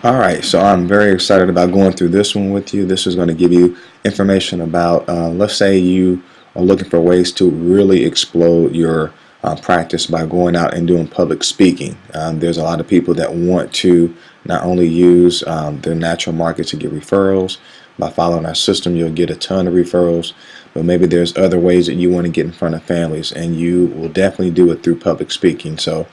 All right, so I'm very excited about going through this one with you. This is going to give you information about, let's say you are looking for ways to really explode your practice by going out and doing public speaking. There's a lot of people that want to not only use their natural market to get referrals. By following our system, you'll get a ton of referrals, but maybe there's other ways that you want to get in front of families, and you will definitely do it through public speaking. So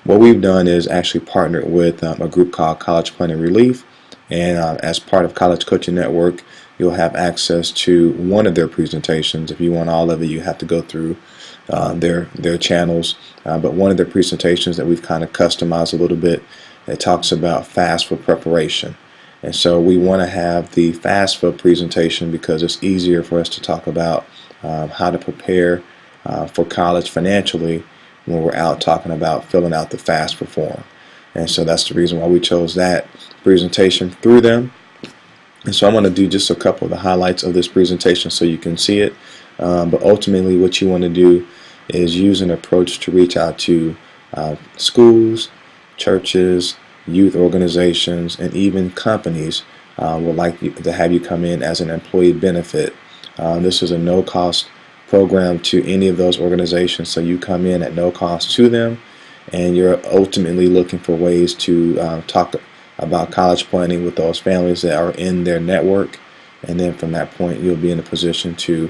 what we've done is actually partnered with a group called College Planning Relief, and as part of College Coaching Network, you'll have access to one of their presentations. If you want all of it, you have to go through their channels, but one of their presentations that we've kind of customized a little bit, it talks about FAFSA preparation. And so we want to have the FAFSA presentation because it's easier for us to talk about how to prepare for college financially when we're out talking about filling out the FAFSA form. And so that's the reason why we chose that presentation through them. And so I'm going to do just a couple of the highlights of this presentation so you can see it. But ultimately what you want to do is use an approach to reach out to schools, churches, youth organizations, and even companies would like to have you come in as an employee benefit. This is a no-cost program to any of those organizations, so you come in at no cost to them, and you're ultimately looking for ways to talk about college planning with those families that are in their network, and then from that point you'll be in a position to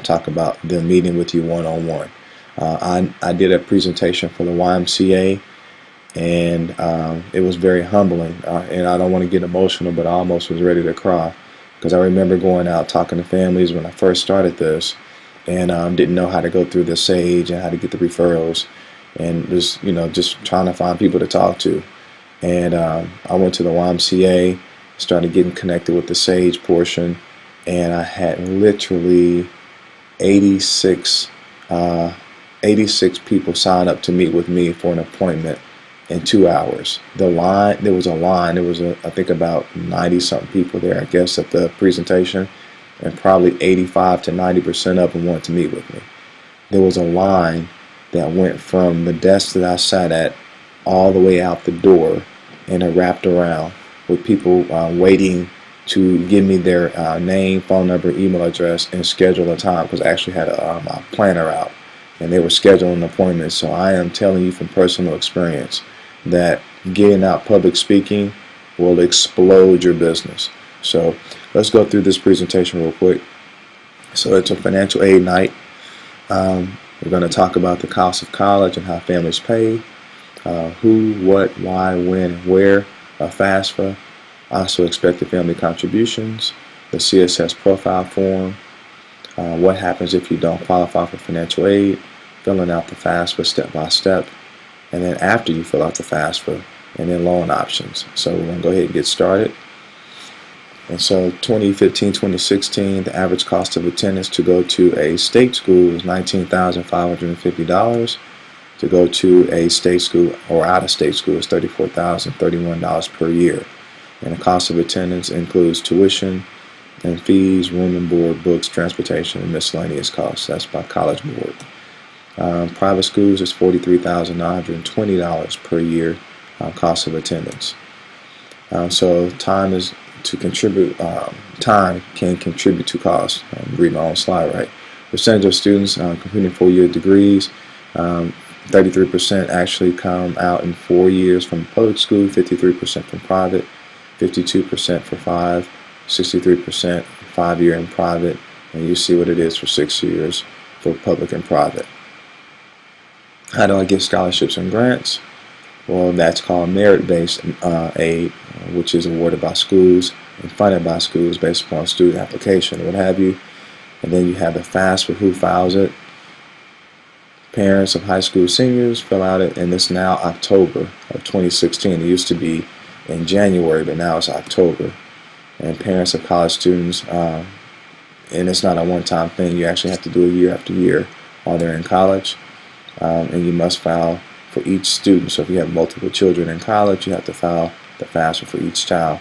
talk about them meeting with you one-on-one. I did a presentation for the YMCA, and it was very humbling, and I don't want to get emotional, but I almost was ready to cry because I remember going out talking to families when I first started this, and didn't know how to go through the SAGE and how to get the referrals, and was just trying to find people to talk to. And I went to the YMCA, started getting connected with the SAGE portion, and I had literally 86 people sign up to meet with me for an appointment in 2 hours. There was a line, I think about 90-something people there, I guess, at the presentation, and probably 85 to 90% of them wanted to meet with me. There was a line that went from the desk that I sat at all the way out the door, and it wrapped around with people waiting to give me their name, phone number, email address, and schedule a time, because I actually had a planner out, and they were scheduling appointments. So I am telling you from personal experience that getting out public speaking will explode your business. So let's go through this presentation real quick. So it's a financial aid night. We're going to talk about the cost of college and how families pay, who, what, why, when, and where, FAFSA, also expected family contributions, the CSS profile form, what happens if you don't qualify for financial aid, filling out the FAFSA step by step, and then after you fill out the FAFSA, and then loan options. So we're going to go ahead and get started. And so 2015-2016, the average cost of attendance to go to a state school is $19,550. To go to a state school or out-of-state school is $34,031 per year. And the cost of attendance includes tuition and fees, room and board, books, transportation, and miscellaneous costs. That's by College Board. Private schools is $43,920 per year cost of attendance. So time is to contribute. Time can contribute to cost. Read my own slide right. Percentage of students completing 4-year degrees. 33% actually come out in 4 years from public school, 53% from private, 52% for 5, 63% 5-year in private, and you see what it is for 6 years for public and private. How do I get scholarships and grants? Well, that's called merit-based aid, which is awarded by schools and funded by schools based upon student application or what have you. And then you have the FAFSA, who files it. Parents of high school seniors fill out it, and it's now October of 2016. It used to be in January, but now it's October. And parents of college students, and it's not a one-time thing. You actually have to do it year after year while they're in college, and you must file for each student. So if you have multiple children in college, you have to file the FAFSA for each child.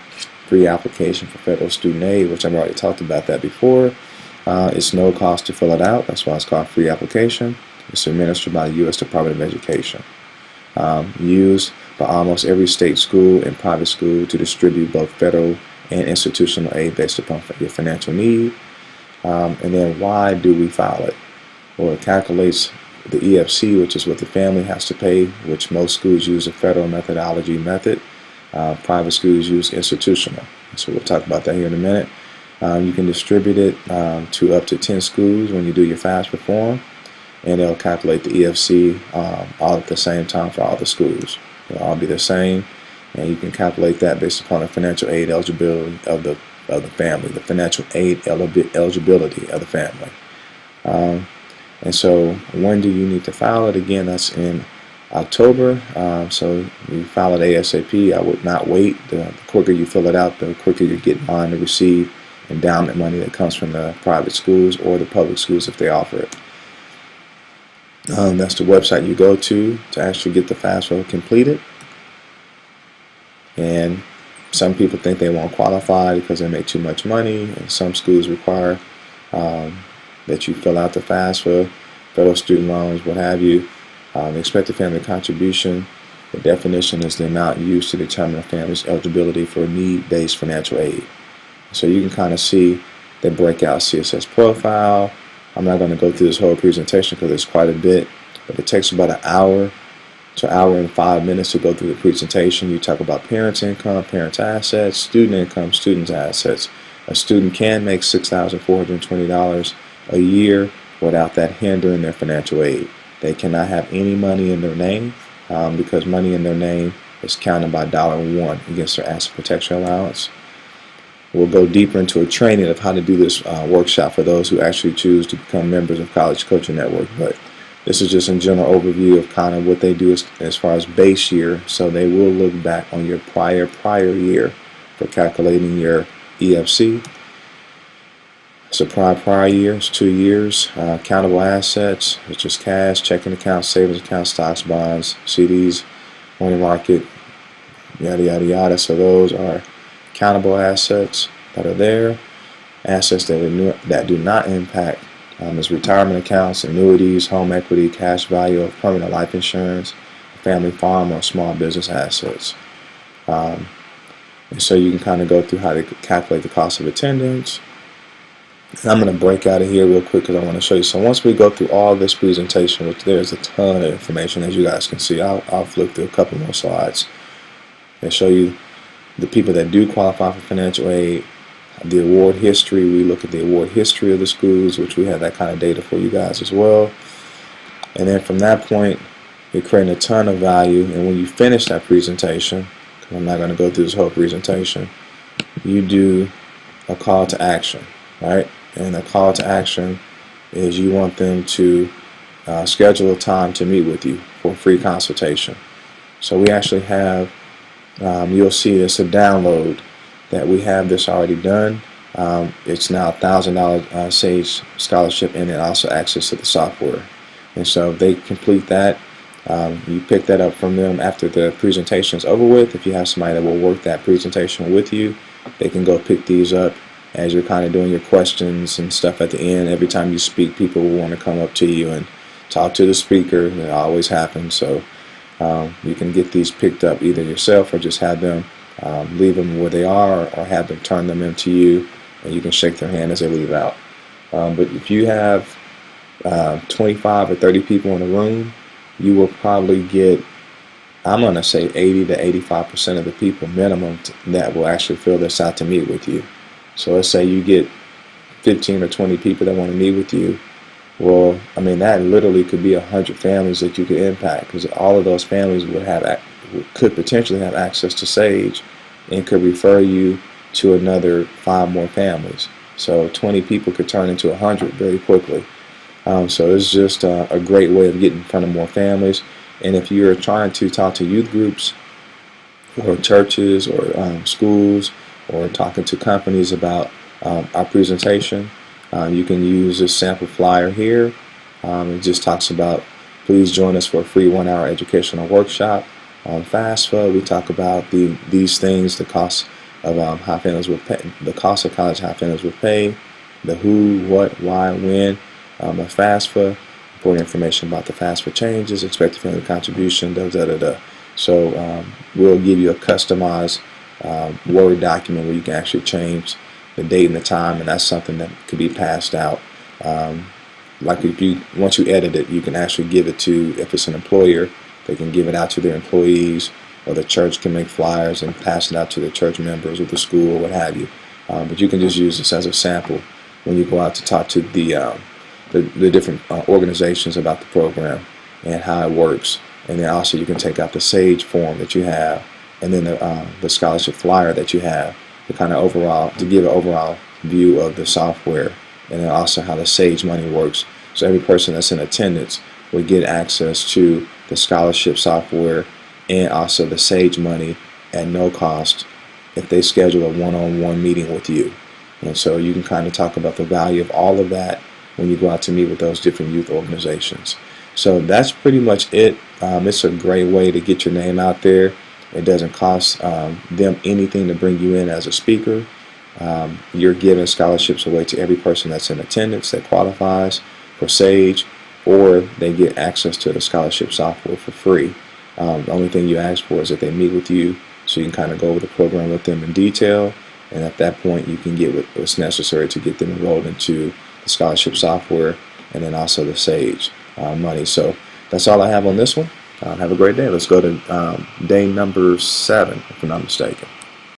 Free application for federal student aid, which I've already talked about that before. It's no cost to fill it out. That's why it's called free application. It's administered by the U.S. Department of Education. Use by almost every state school and private school to distribute both federal and institutional aid based upon your financial need. And then why do we file it? Well, it calculates the EFC, which is what the family has to pay, which most schools use a federal methodology method. Private schools use institutional. So we'll talk about that here in a minute. You can distribute it to up to 10 schools when you do your FAFSA form, and it'll calculate the EFC all at the same time for all the schools. It'll all be the same, and you can calculate that based upon the financial aid eligibility of the family, the financial aid eligibility of the family. And so when do you need to file it? Again, that's in October. So you file it ASAP. I would not wait. The quicker you fill it out, the quicker you get on to receive endowment money that comes from the private schools or the public schools if they offer it. That's the website you go to actually get the FAFSA completed. And some people think they won't qualify because they make too much money, and some schools require that you fill out the FAFSA, federal student loans, what have you. The expected family contribution, the definition is the amount used to determine a family's eligibility for need-based financial aid. So you can kind of see the breakout CSS profile. I'm not going to go through this whole presentation because it's quite a bit, but it takes about an hour to an hour and 5 minutes to go through the presentation. You talk about parents' income, parents' assets, student income, students' assets. A student can make $6,420 a year without that hindering their financial aid. They cannot have any money in their name because money in their name is counted by $1 against their asset protection allowance. We'll go deeper into a training of how to do this workshop for those who actually choose to become members of College Coaching Network. But this is just a general overview of kind of what they do as far as base year. So they will look back on your prior year for calculating your EFC. So prior years, 2 years, countable assets, which is cash, checking accounts, savings accounts, stocks, bonds, CDs, money market, yada, yada, yada. So those are countable assets that are there. Assets that do not impact is retirement accounts, annuities, home equity, cash value of permanent life insurance, family farm, or small business assets. And so you can kind of go through how to calculate the cost of attendance. And I'm going to break out of here real quick because I want to show you. So once we go through all this presentation, which there's a ton of information as you guys can see, I'll flip through a couple more slides and show you the people that do qualify for financial aid, the award history. We look at the award history of the schools, which we have that kind of data for you guys as well. And then from that point, you're creating a ton of value. And when you finish that presentation, because I'm not going to go through this whole presentation, you do a call to action, right? And the call to action is you want them to schedule a time to meet with you for a free consultation. So we actually have, you'll see it's a download that we have this already done. It's now $1,000 Sage scholarship, and then also access to the software. And so if they complete that, you pick that up from them after the presentation is over with. If you have somebody that will work that presentation with you, they can go pick these up as you're kind of doing your questions and stuff at the end. Every time you speak, people will want to come up to you and talk to the speaker. It always happens. So you can get these picked up either yourself or just have them leave them where they are, or have them turn them into you, and you can shake their hand as they leave out. But if you have 25 or 30 people in a room, you will probably get, I'm going to say 80 to 85% of the people minimum that will actually fill this out to meet with you. So let's say you get 15 or 20 people that want to meet with you. Well, I mean, that literally could be 100 families that you could impact, because all of those families could potentially have access to Sage and could refer you to another 5 more families. So 20 people could turn into 100 very quickly. So it's just a great way of getting in front of more families. And if you're trying to talk to youth groups or churches or schools, or talking to companies about our presentation, you can use this sample flyer here. It just talks about, please join us for a free 1-hour educational workshop on FAFSA. We talk about these things, the cost of how families will pay, the cost of college, how families will pay, the who, what, why, when of FAFSA, important information about the FAFSA changes, expected family contribution, da da da da. So we'll give you a customized Word document where you can actually change the date and the time, and that's something that could be passed out. Like once you edit it, you can actually give it to, if it's an employer, they can give it out to their employees, or the church can make flyers and pass it out to the church members or the school, or what have you. But you can just use this as a sample when you go out to talk to the different organizations about the program and how it works. And then also you can take out the SAGE form that you have, and then the scholarship flyer that you have, to give an overall view of the software, and then also how the SAGE money works. So every person that's in attendance will get access to the scholarship software and also the SAGE money at no cost if they schedule a one-on-one meeting with you. And so you can kind of talk about the value of all of that when you go out to meet with those different youth organizations. So that's pretty much it. It's a great way to get your name out there. It doesn't cost them anything to bring you in as a speaker. You're giving scholarships away to every person that's in attendance that qualifies for SAGE, or they get access to the scholarship software for free. The only thing you ask for is that they meet with you so you can kind of go over the program with them in detail, and at that point you can get what's necessary to get them enrolled into the scholarship software and then also the SAGE money. So that's all I have on this one. Have a great day. Let's go to day number 7, if I'm not mistaken.